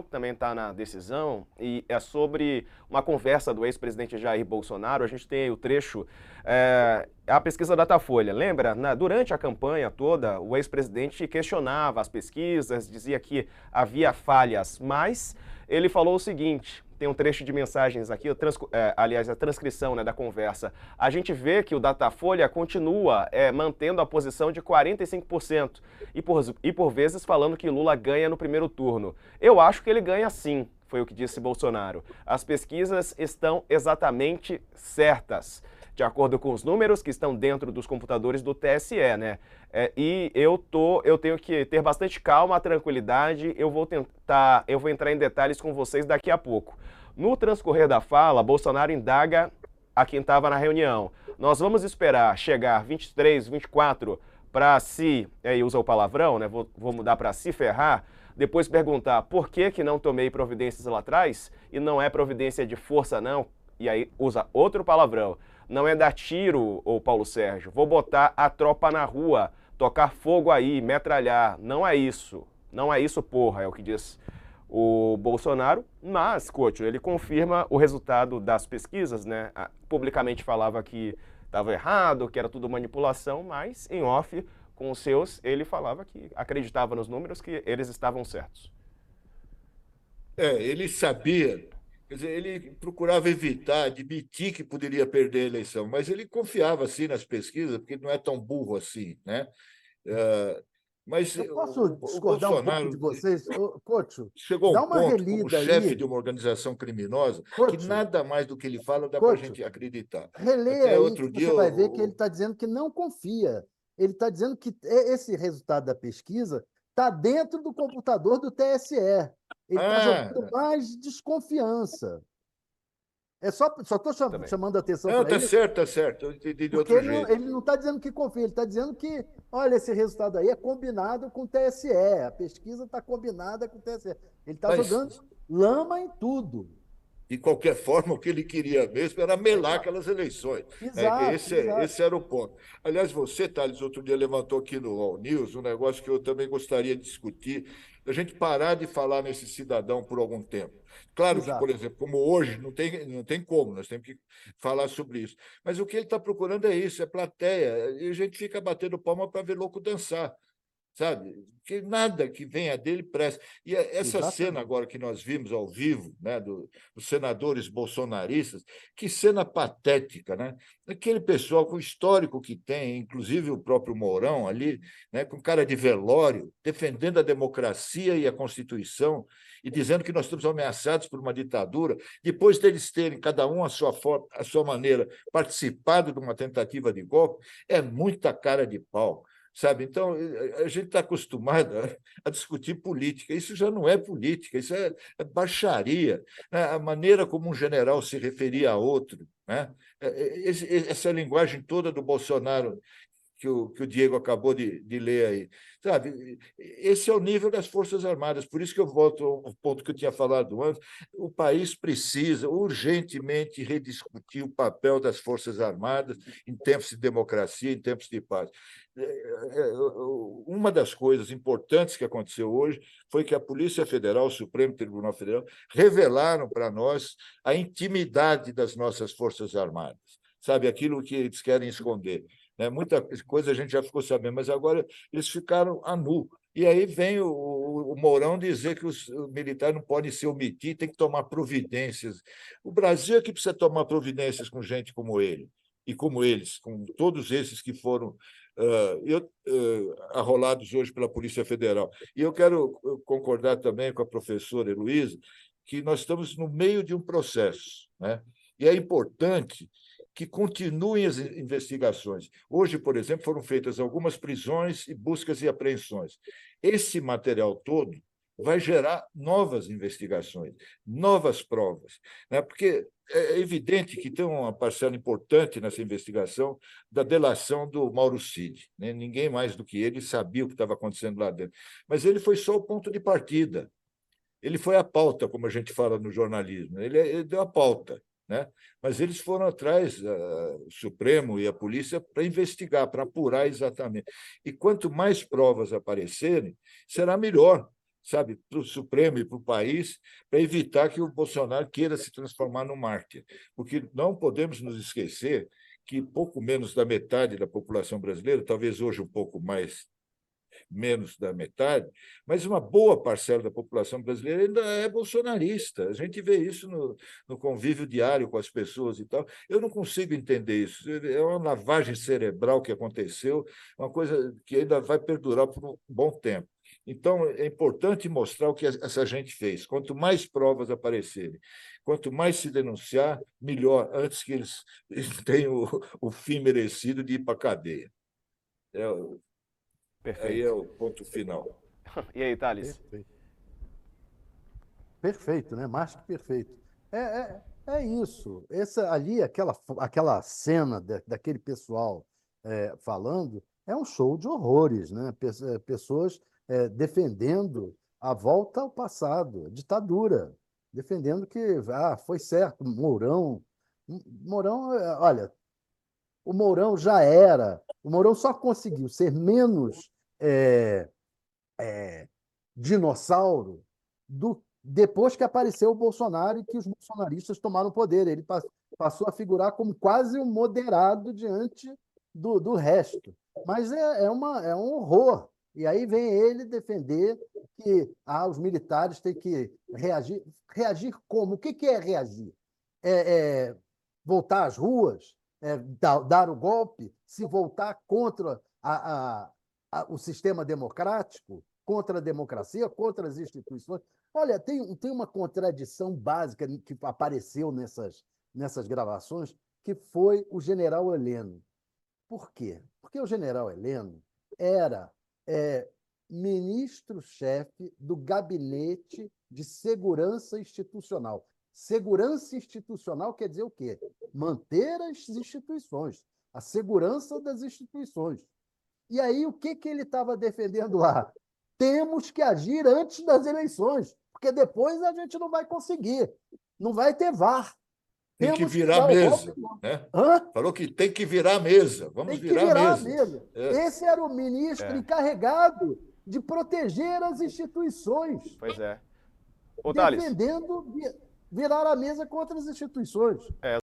que também está na decisão, e é sobre uma conversa do ex-presidente Jair Bolsonaro. A gente tem aí o trecho, a pesquisa Datafolha. Lembra? Durante a campanha toda, o ex-presidente questionava as pesquisas, dizia que havia falhas, mas ele falou o seguinte: tem um trecho de mensagens aqui, aliás, a transcrição, né, da conversa. A gente vê que o Datafolha continua mantendo a posição de 45% e por vezes falando que Lula ganha no primeiro turno. Eu acho que ele ganha sim, foi o que disse Bolsonaro. As pesquisas estão exatamente certas, de acordo com os números que estão dentro dos computadores do TSE, né? E eu tenho que ter bastante calma, tranquilidade. Eu vou entrar em detalhes com vocês daqui a pouco. No transcorrer da fala, Bolsonaro indaga a quem estava na reunião: nós vamos esperar chegar 23, 24 para se, aí usa o palavrão, né? Vou mudar para se ferrar. Depois perguntar por que não tomei providências lá atrás, e não é providência de força não, e aí usa outro palavrão. Não é dar tiro, ô Paulo Sérgio, vou botar a tropa na rua, tocar fogo aí, metralhar. Não é isso. Não é isso, porra, é o que diz o Bolsonaro. Mas, Couto, ele confirma o resultado das pesquisas, né? Publicamente falava que estava errado, que era tudo manipulação, mas em off, com os seus, ele falava que acreditava nos números, que eles estavam certos. Ele sabia, quer dizer, ele procurava evitar, admitir que poderia perder a eleição, mas ele confiava assim nas pesquisas, porque ele não é tão burro assim, né? Eh, Mas Eu posso o discordar um pouco de Bolsonaro vocês? Ô, Cocho, chegou a dá um uma ponto, como relida chefe aí. de uma organização criminosa, que Cocho, nada mais do que ele fala dá para a Cocho, gente acreditar. releia Até aí que outro dia, você vai ver que ele está dizendo que não confia. Ele está dizendo que esse resultado da pesquisa está dentro do computador do TSE. Ele está jogando ah, mais desconfiança. Só estou Também. chamando a atenção não, para isso, tá certo, eu entendi de porque outro jeito. ele não está dizendo que confia, ele está dizendo que, olha, esse resultado aí é combinado com o TSE, a pesquisa está combinada com o TSE. Ele está Mas jogando lama em tudo. de qualquer forma, o que ele queria mesmo era melar Exato, aquelas eleições. Né? exato, exato. Esse era o ponto. Aliás, você, Thales, outro dia levantou aqui no All News um negócio que eu também gostaria de discutir, a gente parar de falar nesse cidadão por algum tempo. Claro que, por Exato. exemplo, como hoje, não tem como, nós temos que falar sobre isso. Mas o que ele está procurando é isso, é plateia. E a gente fica batendo palma para ver louco dançar, sabe? Que nada que venha dele presta. E essa cena Exatamente. agora que nós vimos ao vivo, né, dos senadores bolsonaristas, que cena patética, né? Aquele pessoal com o histórico que tem, inclusive o próprio Mourão ali, né, com cara de velório, defendendo a democracia e a Constituição e dizendo que nós estamos ameaçados por uma ditadura, depois deles terem, cada um a sua maneira, participado de uma tentativa de golpe, é muita cara de pau, sabe? Então, a gente está acostumado a discutir política. Isso já não é política, isso é baixaria. Né? A maneira como um general se referia a outro, né? Essa linguagem toda do Bolsonaro que o Diego acabou de ler aí. Sabe? Esse é o nível das Forças Armadas. Por isso que eu volto ao ponto que eu tinha falado antes. O país precisa urgentemente rediscutir o papel das Forças Armadas em tempos de democracia, em tempos de paz. Uma das coisas importantes que aconteceu hoje foi que a Polícia Federal, o Supremo Tribunal Federal, revelaram para nós a intimidade das nossas Forças Armadas, sabe, aquilo que eles querem esconder. Né? Muita coisa a gente já ficou sabendo, mas agora eles ficaram a nu. E aí vem o Mourão dizer que os militares não podem se omitir, tem que tomar providências. O Brasil é que precisa tomar providências com gente como ele, e como eles, com todos esses que foram arrolados hoje pela Polícia Federal. E eu quero concordar também com a professora Heloísa que nós estamos no meio de um processo, né? E é importante que continuem as investigações. Hoje, por exemplo, foram feitas algumas prisões e buscas e apreensões. Esse material todo vai gerar novas investigações, novas provas, né? Porque é evidente que tem uma parcela importante nessa investigação da delação do Mauro Cid, né? Ninguém mais do que ele sabia o que estava acontecendo lá dentro. Mas ele foi só o ponto de partida. Ele foi a pauta, como a gente fala no jornalismo. Ele deu a pauta, né? Mas eles foram atrás, o Supremo e a polícia, para investigar, para apurar exatamente. E quanto mais provas aparecerem, será melhor, sabe, para o Supremo e para o país, para evitar que o Bolsonaro queira se transformar no mártir. Porque não podemos nos esquecer que pouco menos da metade da população brasileira, talvez hoje um pouco mais, menos da metade, mas uma boa parcela da população brasileira ainda é bolsonarista. A gente vê isso no convívio diário com as pessoas e tal. Eu não consigo entender isso. É uma lavagem cerebral que aconteceu, uma coisa que ainda vai perdurar por um bom tempo. Então, é importante mostrar o que essa gente fez. Quanto mais provas aparecerem, quanto mais se denunciar, melhor, antes que eles tenham o fim merecido de ir para a cadeia. Aí é Perfeito. o ponto final. E aí, Thales? Perfeito. Perfeito, né? Mais que perfeito. É isso. Essa ali, aquela cena daquele pessoal falando, é um show de horrores, né? Pessoas defendendo a volta ao passado, a ditadura, defendendo que foi certo, Mourão, olha, o Mourão já era, o Mourão só conseguiu ser menos é, dinossauro depois que apareceu o Bolsonaro e que os bolsonaristas tomaram o poder. Ele passou a figurar como quase um moderado diante do resto. Mas é um horror. E aí vem ele defender que os militares têm que reagir. Reagir como? O que é reagir? É voltar às ruas? Dar o golpe? Se voltar contra o sistema democrático? Contra a democracia, contra as instituições. Olha, tem uma contradição básica que apareceu nessas gravações, que foi o general Heleno. Por quê? Porque o general Heleno era ministro-chefe do Gabinete de Segurança Institucional. Segurança institucional quer dizer o quê? Manter as instituições, a segurança das instituições. E aí, o que ele estava defendendo lá? Temos que agir antes das eleições, porque depois a gente não vai conseguir. Não vai ter VAR. Tem que Temos virar a dar o mesa. golpe. Né? Hã? Falou que tem que virar a mesa. Vamos Tem que virar a virar a mesa. mesa. Esse era o ministro encarregado de proteger as instituições, Pois é. Ô, Thales. defendendo virar a mesa contra as instituições.